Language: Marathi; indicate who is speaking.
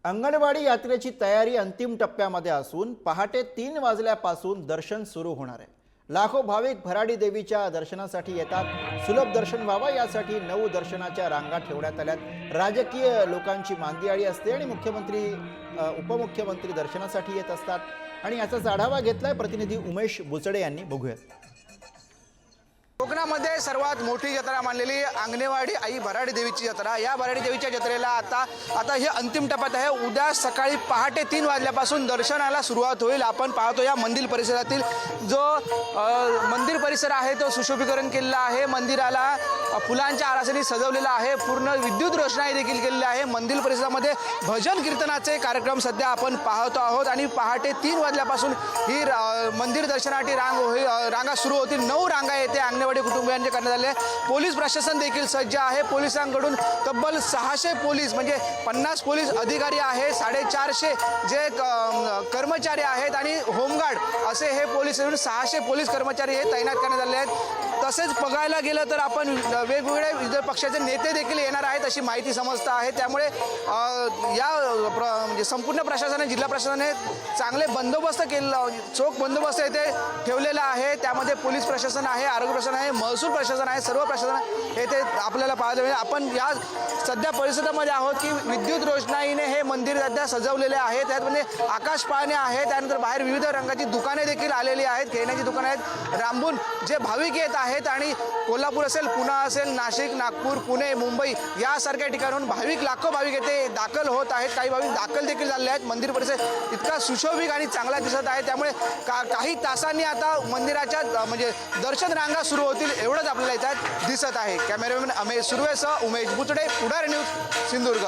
Speaker 1: अंगणवाडी यात्रेची तयारी अंतिम टप्प्यामध्ये असून पहाटे 3 वाजल्यापासून दर्शन सुरू होणार आहे। लाखो भाविक भराडी देवीच्या दर्शनासाठी येतात। सुलभ दर्शन व्हावा यासाठी 9 दर्शनाच्या रांगा ठेवण्यात आल्यात। राजकीय लोकांची मांदियाळी असते आणि मुख्यमंत्री उपमुख्यमंत्री दर्शनासाठी येत असतात आणि याचाच आढावा घेतलाय प्रतिनिधी उमेश बुचडे यांनी। बघूयात।
Speaker 2: कोकणामध्ये सर्वात मोठी जत्रा मानलेली अंगणवाडी आई भराडी देवीची जत्रा। या भराडी देवीच्या जत्रेला आता हे अंतिम टप्प्यात आहे। उद्या सकाळी पहाटे 3 वाजल्यापासून दर्शनाला सुरुवात होईल। आपण पाहतो या मंदिर परिसरातील जो मंदिर परिसर आहे तो सुशोभीकरण केलेला आहे। मंदिराला फुलांच्या आरासाने सजवलेला आहे। पूर्ण विद्युत रोषणाई देखील केलेली आहे। मंदिर परिसरामध्ये भजन कीर्तनाचे कार्यक्रम सध्या आपण पाहतो आहोत आणि पहाटे 3 वाजल्यापासून ही मंदिर दर्शनासाठी रांगा सुरू होतील। 9 रांगा येथे अंगणवाडी कुटुंबियांचे करण्यात आले। पोलीस प्रशासन देखील सज्ज आहे। पोलिसांकडून तब्बल 600 पोलीस म्हणजे 50 पोलीस अधिकारी आहे, 450 जे कर्मचारी आहेत आणि होमगार्ड असे हे पोलीस 600 पोलीस कर्मचारी हे तैनात करण्यात आले आहेत। तसेच बघायला गेलं तर आपण वेगवेगळे विविध पक्षाचे नेते देखील येणार आहेत अशी माहिती समजत आहे। त्यामुळे या म्हणजे संपूर्ण प्रशासनाने जिल्हा प्रशासनाने चांगले बंदोबस्त केलेला, चोख बंदोबस्त येथे ठेवलेला आहे। त्यामध्ये पोलीस प्रशासन आहे, आरोग्य प्रशासन आहे, महसूल प्रशासन आहे, सर्व प्रशासन येथे आपल्याला पाहायला मिळेल। आपण या सध्या परिसरामध्ये आहोत की विद्युत रोषणाईने हे मंदिर सध्या सजवलेले आहे। त्यामध्ये आकाश पाळणे आहे, त्यानंतर बाहेर विविध रंगाची दुकाने देखील आलेली आहेत, खेळण्याची दुकाने आहेत। रामबून जे भाविक येत आहेत आणि कोल्हापूर असेल, पुणे असेल, नाशिक, नागपूर, पुणे, मुंबई यासारख्या ठिकाणाहून लाखो भाविक येथे दाखल होत आहेत। काही भाविक दाखल देखील झाले आहेत। मंदिर परिसर इतका सुशोभित आणि चांगला दिसत आहे। त्यामुळे काही तासांनी आता मंदिराच्या म्हणजे दर्शन रांगा सुरू होतील एवढंच आपल्याला इथं दिसत आहे। कॅमेरामॅन अमेश सुर्वेसह उमेश बुचडे, पुढारी न्यूज, सिंधुदुर्ग।